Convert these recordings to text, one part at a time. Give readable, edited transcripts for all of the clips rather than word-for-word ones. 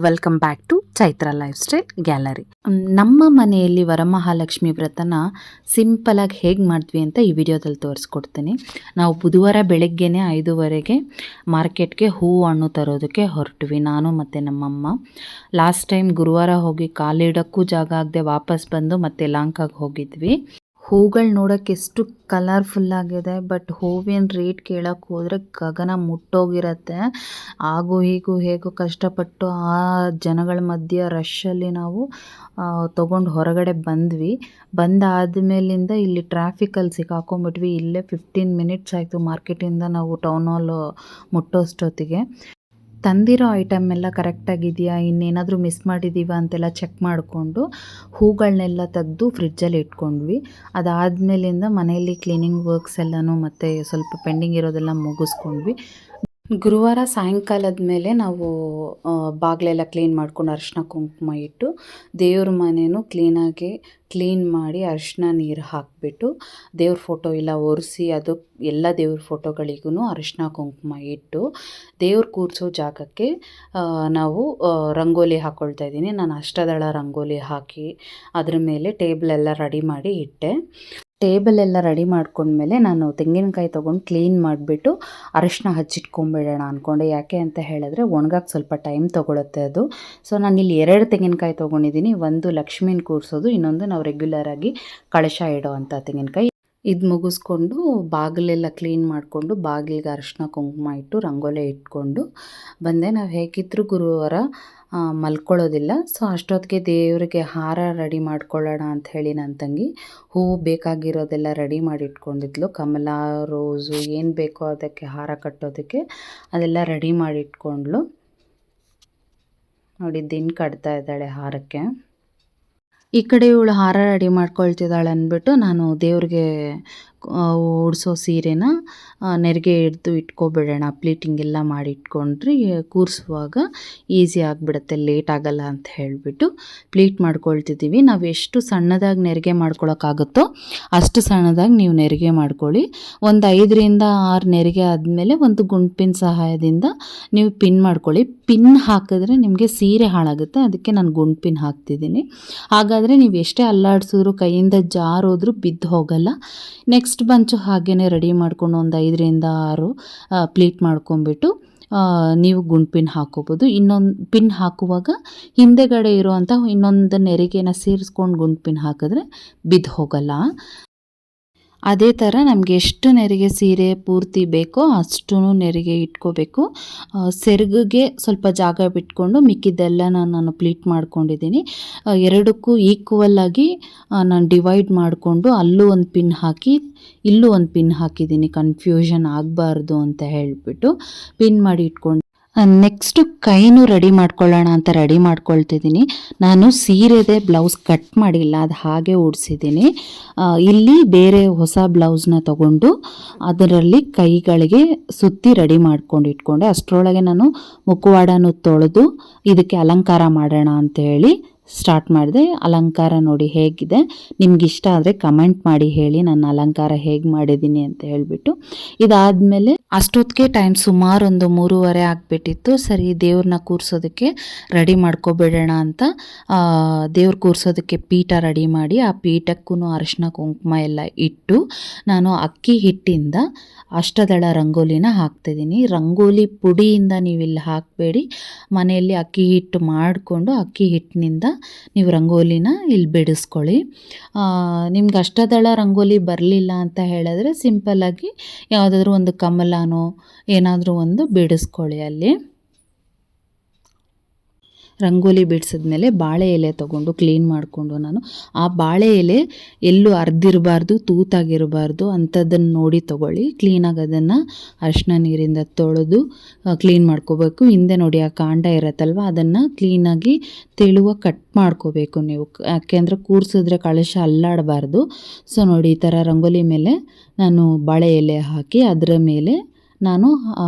Welcome back to Chaitra life style gallery. ನಮ್ಮ ಮನೆಯಲ್ಲಿ ವರಮಹಾಲಕ್ಷ್ಮಿ ವ್ರತನ ಸಿಂಪಲಾಗಿ ಹೇಗೆ ಮಾಡ್ತೀವಿ ಅಂತ ಈ ವಿಡಿಯೋದಲ್ಲಿ ತೋರಿಸ್ಕೊಡ್ತೀನಿ. ನಾವು ಬುಧವಾರ ಬೆಳಗ್ಗೆನೇ 5:30ಗೆ ಮಾರ್ಕೆಟ್ಗೆ ಹೂವು ಹಣ್ಣು ತರೋದಕ್ಕೆ ಹೊರಟ್ವಿ, ನಾನು ಮತ್ತು ನಮ್ಮಮ್ಮ. ಲಾಸ್ಟ್ ಟೈಮ್ ಗುರುವಾರ ಹೋಗಿ ಕಾಲಿಡೋಕ್ಕೂ ಜಾಗ ಆಗದೆ ವಾಪಸ್ ಬಂದು ಮತ್ತೆ ಯಲಹಂಕಕ್ಕೆ ಹೋಗಿದ್ವಿ. ಹೂಗಳು ನೋಡೋಕ್ಕೆ ಎಷ್ಟು ಕಲರ್ಫುಲ್ಲಾಗಿದೆ, ಬಟ್ ಹೂವಿನ ರೇಟ್ ಕೇಳೋಕ್ಕೆ ಹೋದರೆ ಗಗನ ಮುಟ್ಟೋಗಿರತ್ತೆ. ಹಾಗೂ ಹೀಗೂ ಹೇಗೋ ಕಷ್ಟಪಟ್ಟು ಆ ಜನಗಳ ಮಧ್ಯೆ ರಶ್ಶಲ್ಲಿ ನಾವು ತೊಗೊಂಡು ಹೊರಗಡೆ ಬಂದ್ವಿ. ಬಂದಾದಮೇಲಿಂದ ಇಲ್ಲಿ ಟ್ರಾಫಿಕಲ್ಲಿ ಸಿಕ್ಕಾಕೊಂಡ್ಬಿಟ್ವಿ. ಇಲ್ಲೇ 15 ಮಿನಿಟ್ಸ್ ಆಯಿತು ಮಾರ್ಕೆಟಿಂದ ನಾವು ಟೌನ್ ಹಾಲ್ ಮುಟ್ಟೋಷ್ಟೊತ್ತಿಗೆ. ತಂದಿರೋ ಐಟಮ್ ಎಲ್ಲ ಕರೆಕ್ಟಾಗಿದೆಯಾ, ಇನ್ನೇನಾದರೂ ಮಿಸ್ ಮಾಡಿದ್ದೀವ ಅಂತೆಲ್ಲ ಚೆಕ್ ಮಾಡಿಕೊಂಡು ಹೂಗಳನ್ನೆಲ್ಲ ತೆಗೆದು ಫ್ರಿಡ್ಜಲ್ಲಿ ಇಟ್ಕೊಂಡ್ವಿ. ಅದಾದಮೇಲಿಂದ ಮನೆಯಲ್ಲಿ ಕ್ಲೀನಿಂಗ್ ವರ್ಕ್ಸ್ ಎಲ್ಲನೂ ಮತ್ತು ಸ್ವಲ್ಪ ಪೆಂಡಿಂಗ್ ಇರೋದೆಲ್ಲ ಮುಗಿಸ್ಕೊಂಡ್ವಿ. ಗುರುವಾರ ಸಾಯಂಕಾಲದ ಮೇಲೆ ನಾವು ಬಾಗಿಲೆಲ್ಲ ಕ್ಲೀನ್ ಮಾಡ್ಕೊಂಡು ಅರಿಶಿನ ಕುಂಕುಮ ಇಟ್ಟು ದೇವ್ರ ಮನೆಯೂ ಕ್ಲೀನ್ ಮಾಡಿ ಅರಿಶಿನ ನೀರು ಹಾಕಿಬಿಟ್ಟು ದೇವ್ರ ಫೋಟೋ ಎಲ್ಲ ಒರೆಸಿ ಅದು ಎಲ್ಲ ದೇವ್ರ ಫೋಟೋಗಳಿಗೂ ಅರಿಶಿನ ಕುಂಕುಮ ಇಟ್ಟು ದೇವ್ರ ಕೂರಿಸೋ ಜಾಗಕ್ಕೆ ನಾವು ರಂಗೋಲಿ ಹಾಕ್ಕೊಳ್ತಾ ಇದ್ದೀನಿ. ನಾನು ಅಷ್ಟದಳ ರಂಗೋಲಿ ಹಾಕಿ ಅದ್ರ ಮೇಲೆ ಟೇಬಲೆಲ್ಲ ರೆಡಿ ಮಾಡಿ ಇಟ್ಟೆ. ಟೇಬಲೆಲ್ಲ ರೆಡಿ ಮಾಡ್ಕೊಂಡ್ಮೇಲೆ ನಾನು ತೆಂಗಿನಕಾಯಿ ತೊಗೊಂಡು ಕ್ಲೀನ್ ಮಾಡಿಬಿಟ್ಟು ಅರಿಶಿನ ಹಚ್ಚಿಟ್ಕೊಂಬಿಡೋಣ ಅಂದ್ಕೊಂಡೆ. ಯಾಕೆ ಅಂತ ಹೇಳಿದ್ರೆ ಒಣಗಕ್ಕೆ ಸ್ವಲ್ಪ ಟೈಮ್ ತೊಗೊಳುತ್ತೆ ಅದು. ಸೊ ನಾನಿಲ್ಲಿ 2 ತೆಂಗಿನಕಾಯಿ ತೊಗೊಂಡಿದ್ದೀನಿ. ಒಂದು ಲಕ್ಷ್ಮೀನ ಕೂರಿಸೋದು, ಇನ್ನೊಂದು ನಾವು ರೆಗ್ಯುಲರಾಗಿ ಕಳಶ ಇಡೋ ಅಂಥ ತೆಂಗಿನಕಾಯಿ. ಇದು ಮುಗಿಸ್ಕೊಂಡು ಬಾಗಿಲೆಲ್ಲ ಕ್ಲೀನ್ ಮಾಡಿಕೊಂಡು ಬಾಗಿಲಿಗೆ ಅರಿಶಿನ ಕುಂಕುಮ ಇಟ್ಟು ರಂಗೋಲಿ ಇಟ್ಕೊಂಡು ಬಂದೆ. ನಾವು ಹೇಗಿದ್ದರೂ ಗುರುವಾರ ಮಲ್ಕೊಳ್ಳೋದಿಲ್ಲ. ಸೊ ಅಷ್ಟೊತ್ತಿಗೆ ದೇವರಿಗೆ ಹಾರ ರೆಡಿ ಮಾಡ್ಕೊಳ್ಳೋಣ ಅಂಥೇಳಿ ನನ್ನ ತಂಗಿ ಹೂವು ಬೇಕಾಗಿರೋದೆಲ್ಲ ರೆಡಿ ಮಾಡಿ ಇಟ್ಕೊಂಡಿದ್ಲು. ಕಮಲ, ರೋಸು ಏನು ಬೇಕೋ ಅದಕ್ಕೆ ಹಾರ ಕಟ್ಟೋದಕ್ಕೆ ಅದೆಲ್ಲ ರೆಡಿ ಮಾಡಿ ಇಟ್ಕೊಂಡ್ಳು. ನೋಡಿ ದಿನ ಕಟ್ತಾ ಇದ್ದಾಳೆ ಹಾರಕ್ಕೆ. ಈ ಕಡೆ ಇವಳು ಹಾರ ರೆಡಿ ಮಾಡ್ಕೊಳ್ತಿದ್ದಾಳೆ ಅಂದ್ಬಿಟ್ಟು ನಾನು ದೇವ್ರಿಗೆ ಉಡಿಸೋ ಸೀರೆನ ನೆರಿಗೆ ಹಿಡ್ದು ಇಟ್ಕೊಬಿಡೋಣ, ಪ್ಲೀಟಿಂಗ್ ಎಲ್ಲ ಮಾಡಿ ಇಟ್ಕೊಂಡ್ರೆ ಕೂರಿಸುವಾಗ ಈಸಿ ಆಗಿಬಿಡುತ್ತೆ, ಲೇಟ್ ಆಗೋಲ್ಲ ಅಂತ ಹೇಳಿಬಿಟ್ಟು ಪ್ಲೀಟ್ ಮಾಡ್ಕೊಳ್ತಿದ್ದೀವಿ. ನಾವು ಎಷ್ಟು ಸಣ್ಣದಾಗಿ ನೆರಿಗೆ ಮಾಡ್ಕೊಳಕ್ಕಾಗುತ್ತೋ ಅಷ್ಟು ಸಣ್ಣದಾಗಿ ನೀವು ನೆರಿಗೆ ಮಾಡ್ಕೊಳ್ಳಿ. ಒಂದು 5ರಿಂದ 6 ನೆರಿಗೆ ಆದಮೇಲೆ ಒಂದು ಗುಂಡ್ಪಿನ ಸಹಾಯದಿಂದ ನೀವು ಪಿನ್ ಮಾಡ್ಕೊಳ್ಳಿ. ಪಿನ್ ಹಾಕಿದ್ರೆ ನಿಮಗೆ ಸೀರೆ ಹಾಳಾಗುತ್ತೆ, ಅದಕ್ಕೆ ನಾನು ಗುಂಡ್ಪಿನ್ ಹಾಕ್ತಿದ್ದೀನಿ. ಹಾಗಾದರೆ ನೀವು ಎಷ್ಟೇ ಅಲ್ಲಾಡಿಸಿದ್ರು ಕೈಯಿಂದ ಜಾರೋದ್ರೂ ಬಿದ್ದು ಹೋಗಲ್ಲ. ನೆಕ್ಸ್ಟ್ ಬಂಚು ಹಾಗೇ ರೆಡಿ ಮಾಡ್ಕೊಂಡು ಒಂದು 5ರಿಂದ 6 ಪ್ಲೀಟ್ ಮಾಡ್ಕೊಂಬಿಟ್ಟು ನೀವು ಗುಂಡು ಪಿನ್ ಹಾಕೋಬೋದು. ಇನ್ನೊಂದು ಪಿನ್ ಹಾಕುವಾಗ ಹಿಂದೆಗಡೆ ಇರುವಂಥ ಇನ್ನೊಂದು ನೆರಿಗೆನ ಸೇರಿಸ್ಕೊಂಡು ಗುಂಡು ಪಿನ್ ಹಾಕಿದ್ರೆ ಬಿದ್ದು ಹೋಗಲ್ಲ. ಅದೇ ಥರ ನಮಗೆ ಎಷ್ಟು ನೆರಿಗೆ ಸೀರೆ ಪೂರ್ತಿ ಬೇಕೋ ಅಷ್ಟು ನೆರಿಗೆ ಇಟ್ಕೋಬೇಕು. ಸೆರಗಿಗೆ ಸ್ವಲ್ಪ ಜಾಗ ಬಿಟ್ಕೊಂಡು ಮಿಕ್ಕಿದ್ದೆಲ್ಲ ನಾನು ಪ್ಲೀಟ್ ಮಾಡ್ಕೊಂಡಿದ್ದೀನಿ. ಎರಡಕ್ಕೂ ಈಕ್ವಲ್ಲಾಗಿ ನಾನು ಡಿವೈಡ್ ಮಾಡಿಕೊಂಡು ಅಲ್ಲೂ ಒಂದು ಪಿನ್ ಹಾಕಿ ಇಲ್ಲೂ ಒಂದು ಪಿನ್ ಹಾಕಿದ್ದೀನಿ, ಕನ್ಫ್ಯೂಷನ್ ಆಗಬಾರ್ದು ಅಂತ ಹೇಳಿಬಿಟ್ಟು ಪಿನ್ ಮಾಡಿ ಇಟ್ಕೊಂಡು ನೆಕ್ಸ್ಟು ಕೈನೂ ರೆಡಿ ಮಾಡ್ಕೊಳ್ಳೋಣ ಅಂತ ರೆಡಿ ಮಾಡ್ಕೊಳ್ತಿದ್ದೀನಿ. ನಾನು ಸೀರೆದೆ ಬ್ಲೌಸ್ ಕಟ್ ಮಾಡಿಲ್ಲ, ಅದು ಹಾಗೆ ಉಡಿಸಿದ್ದೀನಿ. ಇಲ್ಲಿ ಬೇರೆ ಹೊಸ ಬ್ಲೌಸ್ನ ತಗೊಂಡು ಅದರಲ್ಲಿ ಕೈಗಳಿಗೆ ಸುತ್ತಿ ರೆಡಿ ಮಾಡ್ಕೊಂಡು ಇಟ್ಕೊಂಡೆ. ಅಷ್ಟರೊಳಗೆ ನಾನು ಮುಖವಾಡನೂ ತೊಳೆದು ಇದಕ್ಕೆ ಅಲಂಕಾರ ಮಾಡೋಣ ಅಂತೇಳಿ ಸ್ಟಾರ್ಟ್ ಮಾಡಿದೆ. ಅಲಂಕಾರ ನೋಡಿ ಹೇಗಿದೆ, ನಿಮ್ಗೆ ಇಷ್ಟ ಆದರೆ ಕಮೆಂಟ್ ಮಾಡಿ ಹೇಳಿ ನಾನು ಅಲಂಕಾರ ಹೇಗೆ ಮಾಡಿದ್ದೀನಿ ಅಂತ ಹೇಳಿಬಿಟ್ಟು. ಇದಾದಮೇಲೆ ಅಷ್ಟೊತ್ತಿಗೆ ಟೈಮ್ ಸುಮಾರು ಒಂದು 3:30 ಆಗಿಬಿಟ್ಟಿತ್ತು. ಸರಿ ದೇವ್ರನ್ನ ಕೂರಿಸೋದಕ್ಕೆ ರೆಡಿ ಮಾಡ್ಕೊಬಿಡೋಣ ಅಂತ ದೇವ್ರ ಕೂರಿಸೋದಕ್ಕೆ ಪೀಠ ರೆಡಿ ಮಾಡಿ ಆ ಪೀಠಕ್ಕೂ ಅರಿಶಿನ ಕುಂಕುಮ ಎಲ್ಲ ಇಟ್ಟು ನಾನು ಅಕ್ಕಿ ಹಿಟ್ಟಿಂದ ಅಷ್ಟದಳ ರಂಗೋಲಿನ ಹಾಕ್ತಿದ್ದೀನಿ. ರಂಗೋಲಿ ಪುಡಿಯಿಂದ ನೀವಿಲ್ಲಿ ಹಾಕಬೇಡಿ, ಮನೆಯಲ್ಲಿ ಅಕ್ಕಿ ಹಿಟ್ಟು ಮಾಡಿಕೊಂಡು ಅಕ್ಕಿ ಹಿಟ್ಟಿನಿಂದ ನೀವು ರಂಗೋಲಿನ ಇಲ್ಲಿ ಬಿಡಿಸ್ಕೊಳ್ಳಿ. ನಿಮ್ಗೆ ಅಷ್ಟದಳ ರಂಗೋಲಿ ಬರಲಿಲ್ಲ ಅಂತ ಹೇಳಿದ್ರೆ ಸಿಂಪಲ್ಲಾಗಿ ಯಾವುದಾದ್ರೂ ಒಂದು ಕಮಲನೋ ಏನಾದರೂ ಒಂದು ಬಿಡಿಸ್ಕೊಳ್ಳಿ. ಅಲ್ಲಿ ರಂಗೋಲಿ ಬಿಡಿಸಿದ್ಮೇಲೆ ಬಾಳೆ ಎಲೆ ತೊಗೊಂಡು ಕ್ಲೀನ್ ಮಾಡಿಕೊಂಡು ನಾನು ಆ ಬಾಳೆ ಎಲೆ ಎಲ್ಲೂ ಅರ್ದಿರಬಾರ್ದು, ತೂತಾಗಿರಬಾರ್ದು ಅಂಥದ್ದನ್ನು ನೋಡಿ ತೊಗೊಳ್ಳಿ. ಕ್ಲೀನಾಗಿ ಅದನ್ನು ಅರಿಶಿನ ನೀರಿಂದ ತೊಳೆದು ಕ್ಲೀನ್ ಮಾಡ್ಕೋಬೇಕು. ಹಿಂದೆ ನೋಡಿ ಆ ಕಾಂಡ ಇರತ್ತಲ್ವ ಅದನ್ನು ಕ್ಲೀನಾಗಿ ತೆಳುವ ಕಟ್ ಮಾಡ್ಕೋಬೇಕು ನೀವು, ಯಾಕೆಂದರೆ ಕೂರಿಸಿದ್ರೆ ಕಳಶ ಅಲ್ಲಾಡಬಾರ್ದು. ಸೊ ನೋಡಿ ಈ ಥರ ರಂಗೋಲಿ ಮೇಲೆ ನಾನು ಬಾಳೆ ಎಲೆ ಹಾಕಿ ಅದರ ಮೇಲೆ ನಾನು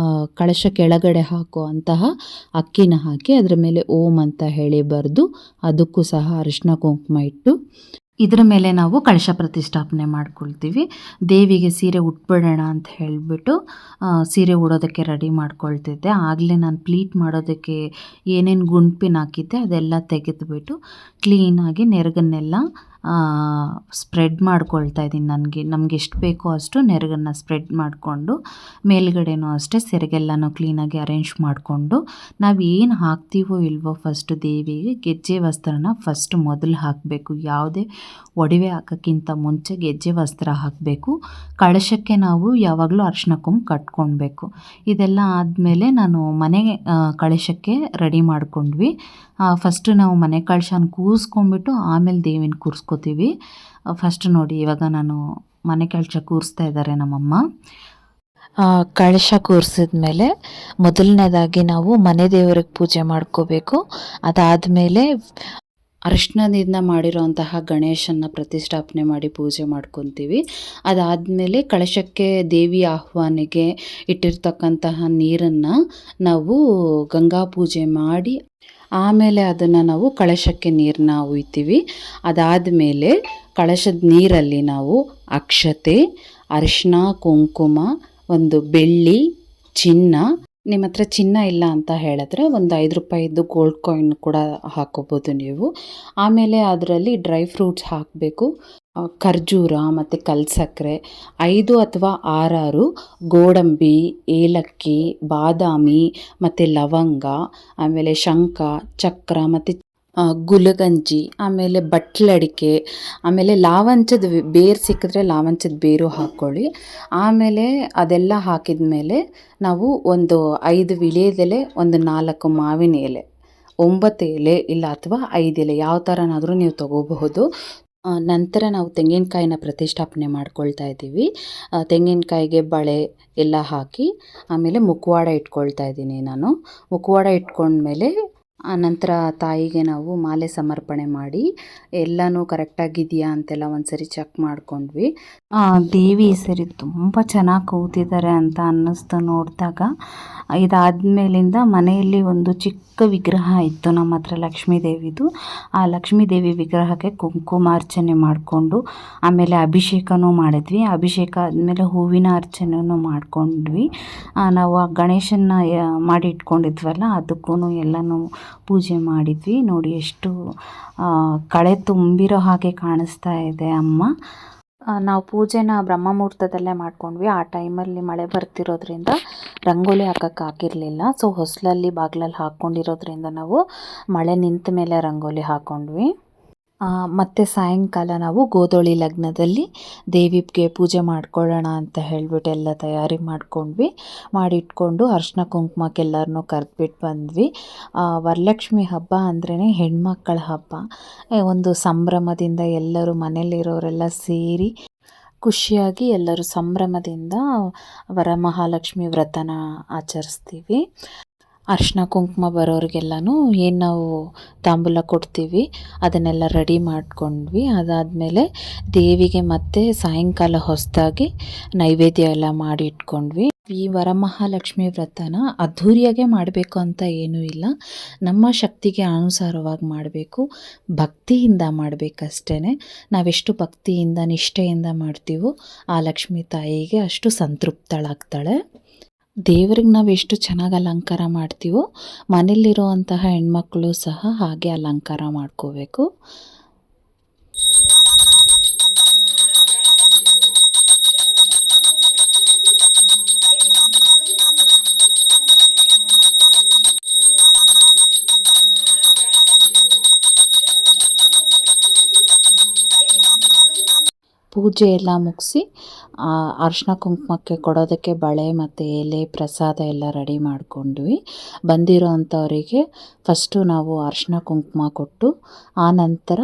ಕಳಶ ಕೆಳಗಡೆ ಹಾಕೋ ಅಂತಹ ಅಕ್ಕಿನ ಹಾಕಿ ಅದರ ಮೇಲೆ ಓಂ ಅಂತ ಹೇಳಿ ಬರೆದು ಅದಕ್ಕೂ ಸಹ ಅರಿಶಿನ ಕುಂಕುಮ ಇಟ್ಟು ಇದರ ಮೇಲೆ ನಾವು ಕಳಶ ಪ್ರತಿಷ್ಠಾಪನೆ ಮಾಡ್ಕೊಳ್ತೀವಿ. ದೇವಿಗೆ ಸೀರೆ ಉಟ್ಬಿಡೋಣ ಅಂತ ಹೇಳಿಬಿಟ್ಟು ಸೀರೆ ಉಡೋದಕ್ಕೆ ರೆಡಿ ಮಾಡ್ಕೊಳ್ತಿದ್ದೆ. ಆಗಲೇ ನಾನು ಪ್ಲೀಟ್ ಮಾಡೋದಕ್ಕೆ ಏನೇನು ಗುಂಡ್ಪಿನ್ ಹಾಕಿದ್ದೆ ಅದೆಲ್ಲ ತೆಗೆದುಬಿಟ್ಟು ಕ್ಲೀನಾಗಿ ನೆರಗನ್ನೆಲ್ಲ ಸ್ಪ್ರೆಡ್ ಮಾಡ್ಕೊಳ್ತಾ ಇದ್ದೀನಿ. ನಮಗೆ ಎಷ್ಟು ಬೇಕೋ ಅಷ್ಟು ನೆರಗನ್ನು ಸ್ಪ್ರೆಡ್ ಮಾಡಿಕೊಂಡು ಮೇಲ್ಗಡೆನೂ ಅಷ್ಟೇ ಸೆರಗೆಲ್ಲನೂ ಕ್ಲೀನಾಗಿ ಅರೇಂಜ್ ಮಾಡಿಕೊಂಡು ನಾವು ಏನು ಹಾಕ್ತೀವೋ ಇಲ್ವೋ ಫಸ್ಟು ದೇವಿಗೆ ಗೆಜ್ಜೆ ವಸ್ತ್ರನ ಫಸ್ಟ್ ಮೊದಲು ಹಾಕಬೇಕು. ಯಾವುದೇ ಒಡವೆ ಹಾಕೋಕ್ಕಿಂತ ಮುಂಚೆ ಗೆಜ್ಜೆ ವಸ್ತ್ರ ಹಾಕಬೇಕು. ಕಳಶಕ್ಕೆ ನಾವು ಯಾವಾಗಲೂ ಅರಿಶಿನ ಕೊಂಬು ಕಟ್ಕೊಳ್ಬೇಕು. ಇದೆಲ್ಲ ಆದಮೇಲೆ ನಾನು ಮನೆಗೆ ಕಳಶಕ್ಕೆ ರೆಡಿ ಮಾಡ್ಕೊಂಡ್ವಿ. ಫಸ್ಟು ನಾವು ಮನೆ ಕಳಶನ ಕೂರಿಸ್ಕೊಂಡ್ಬಿಟ್ಟು ಆಮೇಲೆ ದೇವಿನ ಕೂರಿಸ್ಕೋತೀವಿ. ಫಸ್ಟ್ ನೋಡಿ ಇವಾಗ ನಾನು ಮನೆ ಕಳಶ ಕೂರಿಸ್ತಾ ಇದ್ದಾರೆ ನಮ್ಮಮ್ಮ. ಕಳಶ ಕೂರಿಸಿದ್ಮೇಲೆ ಮೊದಲನೇದಾಗಿ ನಾವು ಮನೆ ದೇವರಿಗೆ ಪೂಜೆ ಮಾಡ್ಕೋಬೇಕು. ಅದಾದಮೇಲೆ ಅರಿಶಿನದಿಂದ ಮಾಡಿರೋಂತಹ ಗಣೇಶನ ಪ್ರತಿಷ್ಠಾಪನೆ ಮಾಡಿ ಪೂಜೆ ಮಾಡ್ಕೊತೀವಿ. ಅದಾದಮೇಲೆ ಕಳಶಕ್ಕೆ ದೇವಿ ಆಹ್ವಾನಿಗೆ ಇಟ್ಟಿರ್ತಕ್ಕಂತಹ ನೀರನ್ನು ನಾವು ಗಂಗಾ ಪೂಜೆ ಮಾಡಿ ಆಮೇಲೆ ಅದನ್ನು ನಾವು ಕಳಶಕ್ಕೆ ನೀರನ್ನ ಹುಯ್ತೀವಿ. ಅದಾದಮೇಲೆ ಕಳಶದ ನೀರಲ್ಲಿ ನಾವು ಅಕ್ಷತೆ, ಅರಿಶಿನ, ಕುಂಕುಮ, ಒಂದು ಬೆಳ್ಳಿ, ಚಿನ್ನ, ನಿಮ್ಮ ಹತ್ರ ಚಿನ್ನ ಇಲ್ಲ ಅಂತ ಹೇಳಿದ್ರೆ ಒಂದು 5 ರೂಪಾಯಿದ್ದು ಗೋಲ್ಡ್ ಕಾಯಿನ್ ಕೂಡ ಹಾಕೋಬೋದು ನೀವು. ಆಮೇಲೆ ಅದರಲ್ಲಿ ಡ್ರೈ ಫ್ರೂಟ್ಸ್ ಹಾಕಬೇಕು. ಖರ್ಜೂರ ಮತ್ತು ಕಲ್ಸಕ್ಕರೆ 5 ಅಥವಾ 6 ಗೋಡಂಬಿ, ಏಲಕ್ಕಿ, ಬಾದಾಮಿ ಮತ್ತು ಲವಂಗ, ಆಮೇಲೆ ಶಂಖ, ಚಕ್ರ ಮತ್ತು ಗುಲಗಂಜಿ, ಆಮೇಲೆ ಬಟ್ಲಡಿಕೆ, ಆಮೇಲೆ ಲಾವಂಚದ ಬೇರು ಸಿಕ್ಕಿದ್ರೆ ಲಾವಂಚದ ಬೇರು ಹಾಕ್ಕೊಳ್ಳಿ. ಆಮೇಲೆ ಅದೆಲ್ಲ ಹಾಕಿದ ಮೇಲೆ ನಾವು ಒಂದು 5 ವೀಳ್ಯದೆಲೆ, ಒಂದು 4 ಮಾವಿನ ಎಲೆ, 9 ಎಲೆ ಇಲ್ಲ ಅಥವಾ 5 ಎಲೆ ಯಾವ ಥರನಾದರೂ ನೀವು ತೊಗೋಬಹುದು. ನಂತರ ನಾವು ತೆಂಗಿನಕಾಯಿನ ಪ್ರತಿಷ್ಠಾಪನೆ ಮಾಡ್ಕೊಳ್ತಾ ಇದ್ದೀವಿ. ತೆಂಗಿನಕಾಯಿಗೆ ಬಳೆ ಎಲ್ಲ ಹಾಕಿ ಆಮೇಲೆ ಮುಖವಾಡ ಇಟ್ಕೊಳ್ತಾ ಇದ್ದೀನಿ ನಾನು. ಮುಖವಾಡ ಇಟ್ಕೊಂಡ್ಮೇಲೆ ನಂತರ ತಾಯಿಗೆ ನಾವು ಮಾಲೆ ಸಮರ್ಪಣೆ ಮಾಡಿ ಎಲ್ಲನೂ ಕರೆಕ್ಟಾಗಿದೆಯಾ ಅಂತೆಲ್ಲ ಒಂದ್ಸರಿ ಚೆಕ್ ಮಾಡ್ಕೊಂಡ್ವಿ. ದೇವಿ ಸರಿ ತುಂಬ ಚೆನ್ನಾಗಿ ಕೂತಿದ್ದಾರೆ ಅಂತ ಅನ್ನಿಸ್ತು ನೋಡಿದಾಗ. ಇದಾದಮೇಲಿಂದ ಮನೆಯಲ್ಲಿ ಒಂದು ಚಿಕ್ಕ ವಿಗ್ರಹ ಇತ್ತು ನಮ್ಮ ಹತ್ರ, ಲಕ್ಷ್ಮೀ ದೇವಿದು. ಆ ಲಕ್ಷ್ಮೀ ದೇವಿ ವಿಗ್ರಹಕ್ಕೆ ಕುಂಕುಮಾರ್ಚನೆ ಮಾಡಿಕೊಂಡು ಆಮೇಲೆ ಅಭಿಷೇಕನೂ ಮಾಡಿದ್ವಿ. ಅಭಿಷೇಕ ಆದಮೇಲೆ ಹೂವಿನ ಅರ್ಚನೆನೂ ಮಾಡ್ಕೊಂಡ್ವಿ. ನಾವು ಆ ಗಣೇಶನ ಮಾಡಿ ಇಟ್ಕೊಂಡಿದ್ವಲ್ಲ ಅದಕ್ಕೂ ಎಲ್ಲನೂ ಪೂಜೆ ಮಾಡಿದ್ವಿ. ನೋಡಿ ಎಷ್ಟು ಕಳೆ ತುಂಬಿರೋ ಹಾಗೆ ಕಾಣಿಸ್ತಾ ಇದೆ ಅಮ್ಮ. ನಾವು ಪೂಜೆನ ಬ್ರಹ್ಮ ಮುಹೂರ್ತದಲ್ಲೇ ಮಾಡ್ಕೊಂಡ್ವಿ. ಆ ಟೈಮಲ್ಲಿ ಮಳೆ ಬರ್ತಿರೋದ್ರಿಂದ ರಂಗೋಲಿ ಹಾಕಿರಲಿಲ್ಲ. ಸೊ ಹೊಸಲಲ್ಲಿ ಬಾಗಿಲಲ್ಲಿ ಹಾಕ್ಕೊಂಡಿರೋದ್ರಿಂದ ನಾವು ಮಳೆ ನಿಂತ ಮೇಲೆ ರಂಗೋಲಿ ಹಾಕ್ಕೊಂಡ್ವಿ. ಮತ್ತು ಸಾಯಂಕಾಲ ನಾವು ಗೋಧೂಳಿ ಲಗ್ನದಲ್ಲಿ ದೇವಿಗೆ ಪೂಜೆ ಮಾಡ್ಕೊಳ್ಳೋಣ ಅಂತ ಹೇಳಿಬಿಟ್ಟು ಎಲ್ಲ ತಯಾರಿ ಮಾಡ್ಕೊಂಡ್ವಿ. ಮಾಡಿಟ್ಕೊಂಡು ಅರಿಶಿನ ಕುಂಕುಮಕ್ಕೆಲ್ಲರನ್ನೂ ಕರೆದ್ಬಿಟ್ಟು ಬಂದ್ವಿ. ವರಲಕ್ಷ್ಮಿ ಹಬ್ಬ ಅಂದ್ರೇ ಹೆಣ್ಮಕ್ಕಳ ಹಬ್ಬ. ಒಂದು ಸಂಭ್ರಮದಿಂದ ಎಲ್ಲರೂ ಮನೇಲಿರೋರೆಲ್ಲ ಸೇರಿ ಖುಷಿಯಾಗಿ ಎಲ್ಲರೂ ಸಂಭ್ರಮದಿಂದ ವರಮಹಾಲಕ್ಷ್ಮಿ ವ್ರತನ ಆಚರಿಸ್ತೀವಿ. ಅರಿಶಿನ ಕುಂಕುಮ ಬರೋರಿಗೆಲ್ಲನೂ ಏನು ನಾವು ತಾಂಬೂಲ ಕೊಡ್ತೀವಿ ಅದನ್ನೆಲ್ಲ ರೆಡಿ ಮಾಡ್ಕೊಂಡ್ವಿ. ಅದಾದಮೇಲೆ ದೇವಿಗೆ ಮತ್ತೆ ಸಾಯಂಕಾಲ ಹೊಸದಾಗಿ ನೈವೇದ್ಯ ಎಲ್ಲ ಮಾಡಿ ಇಟ್ಕೊಂಡ್ವಿ. ಈ ವರಮಹಾಲಕ್ಷ್ಮಿ ವ್ರತನ ಅದ್ಧೂರಿಯಾಗೆ ಮಾಡಬೇಕು ಅಂತ ಏನೂ ಇಲ್ಲ, ನಮ್ಮ ಶಕ್ತಿಗೆ ಅನುಸಾರವಾಗಿ ಮಾಡಬೇಕು, ಭಕ್ತಿಯಿಂದ ಮಾಡಬೇಕಷ್ಟೇ. ನಾವೆಷ್ಟು ಭಕ್ತಿಯಿಂದ ನಿಷ್ಠೆಯಿಂದ ಮಾಡ್ತೀವೋ ಆ ಲಕ್ಷ್ಮೀ ತಾಯಿಗೆ ಅಷ್ಟು ಸಂತೃಪ್ತಳಾಗ್ತಾಳೆ. ದೇವ್ರಿಗೆ ನಾವು ಎಷ್ಟು ಚೆನ್ನಾಗಿ ಅಲಂಕಾರ ಮಾಡ್ತೀವೋ ಮನೇಲಿರುವಂತಹ ಹೆಣ್ಮಕ್ಳು ಸಹ ಹಾಗೆ ಅಲಂಕಾರ ಮಾಡ್ಕೋಬೇಕು. ಪೂಜೆ ಎಲ್ಲ ಮುಗಿಸಿ ಅರಿಶಿನ ಕುಂಕುಮಕ್ಕೆ ಕೊಡೋದಕ್ಕೆ ಬಳೆ ಮತ್ತು ಎಲೆ ಪ್ರಸಾದ ಎಲ್ಲ ರೆಡಿ ಮಾಡ್ಕೊಂಡ್ವಿ. ಬಂದಿರೋ ಅಂಥವರಿಗೆ ಫಸ್ಟು ನಾವು ಅರಿಶಿನ ಕುಂಕುಮ ಕೊಟ್ಟು ಆನಂತರ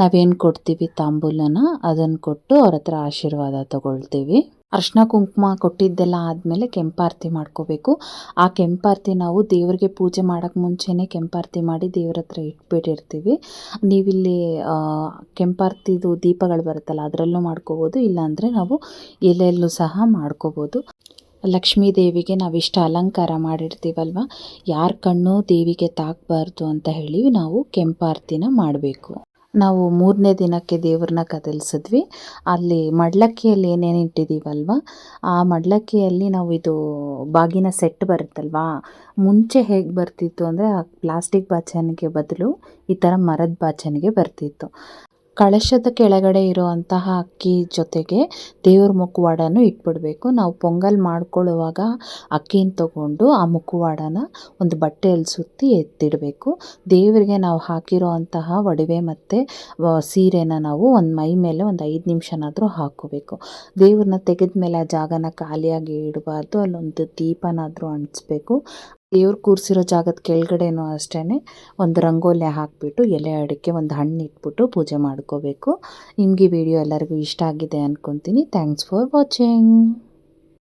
ನಾವೇನು ಕೊಡ್ತೀವಿ ತಾಂಬೂಲನ ಅದನ್ನು ಕೊಟ್ಟು ಅವ್ರ ಹತ್ರ ಆಶೀರ್ವಾದ ತಗೊಳ್ತೀವಿ. ಅರಿಶಿನ ಕುಂಕುಮ ಕೊಟ್ಟಿದ್ದೆಲ್ಲ ಆದಮೇಲೆ ಕೆಂಪಾರತಿ ಮಾಡ್ಕೋಬೇಕು. ಆ ಕೆಂಪಾರತಿ ನಾವು ದೇವರಿಗೆ ಪೂಜೆ ಮಾಡೋಕ್ಕೆ ಮುಂಚೆನೇ ಕೆಂಪಾರತಿ ಮಾಡಿ ದೇವ್ರ ಹತ್ರ ಇಟ್ಬಿಟ್ಟಿರ್ತೀವಿ. ನೀವಿಲ್ಲಿ ಕೆಂಪಾರತಿದು ದೀಪಗಳು ಬರುತ್ತಲ್ಲ ಅದರಲ್ಲೂ ಮಾಡ್ಕೋಬೋದು, ಇಲ್ಲಾಂದರೆ ನಾವು ಎಲೆಯಲ್ಲೂ ಸಹ ಮಾಡ್ಕೋಬೋದು. ಲಕ್ಷ್ಮೀ ದೇವಿಗೆ ನಾವಿಷ್ಟು ಅಲಂಕಾರ ಮಾಡಿರ್ತೀವಲ್ವ, ಯಾರ ಕಣ್ಣು ದೇವಿಗೆ ತಾಕಬಾರ್ದು ಅಂತ ಹೇಳಿ ನಾವು ಕೆಂಪಾರತಿನ ಮಾಡಬೇಕು. ನಾವು 3ನೇ ದಿನಕ್ಕೆ ದೇವ್ರನ್ನ ಕದಲ್ಸಿದ್ವಿ. ಅಲ್ಲಿ ಮಡಿಲಕ್ಕಿಯಲ್ಲಿ ಏನೇನು ಇಟ್ಟಿದ್ದೀವಲ್ವ, ಆ ಮಡಿಲಕ್ಕಿಯಲ್ಲಿ ನಾವು ಇದು ಬಾಗಿನ ಸೆಟ್ ಬರುತ್ತಲ್ವಾ, ಮುಂಚೆ ಹೇಗೆ ಬರ್ತಿತ್ತು ಅಂದರೆ ಆ ಪ್ಲಾಸ್ಟಿಕ್ ಬಾಚಣಿಗೆ ಬದಲು ಈ ಥರ ಮರದ ಬಾಚಣಿಗೆ ಬರ್ತಿತ್ತು. ಕಳಶದ ಕೆಳಗಡೆ ಇರುವಂತಹ ಅಕ್ಕಿ ಜೊತೆಗೆ ದೇವ್ರ ಮುಖವಾಡನೂ ಇಟ್ಬಿಡಬೇಕು. ನಾವು ಪೊಂಗಲ್ ಮಾಡ್ಕೊಳ್ಳುವಾಗ ಅಕ್ಕಿನ ತಗೊಂಡು ಆ ಮುಖವಾಡನ ಒಂದು ಬಟ್ಟೆಯಲ್ಲಿ ಸುತ್ತಿ ಎತ್ತಿಡಬೇಕು. ದೇವರಿಗೆ ನಾವು ಹಾಕಿರೋ ಅಂತಹ ಒಡವೆ ಮತ್ತು ಸೀರೆನ ನಾವು ಒಂದು ಮೈ ಮೇಲೆ ಒಂದು 5 ನಿಮಿಷನಾದರೂ ಹಾಕ್ಕೋಬೇಕು. ದೇವ್ರನ್ನ ತೆಗೆದ ಮೇಲೆ ಆ ಜಾಗನ ಖಾಲಿಯಾಗಿ ಇಡಬಾರ್ದು, ಅಲ್ಲೊಂದು ದೀಪನಾದರೂ ಅಂಟಿಸ್ಬೇಕು. ದೇವ್ರು ಕೂರಿಸಿರೋ ಜಾಗದ ಕೆಳಗಡೆನೂ ಅಷ್ಟೇ ಒಂದು ರಂಗೋಲಿ ಹಾಕಿಬಿಟ್ಟು ಎಲೆ ಅಡಿಕೆ ಒಂದು ಹಣ್ಣು ಇಟ್ಬಿಟ್ಟು ಪೂಜೆ ಮಾಡ್ಕೋಬೇಕು. ನಿಮಗೆ ಈ ವಿಡಿಯೋ ಎಲ್ಲರಿಗೂ ಇಷ್ಟ ಆಗಿದೆ ಅಂದ್ಕೊತೀನಿ. Thanks for watching.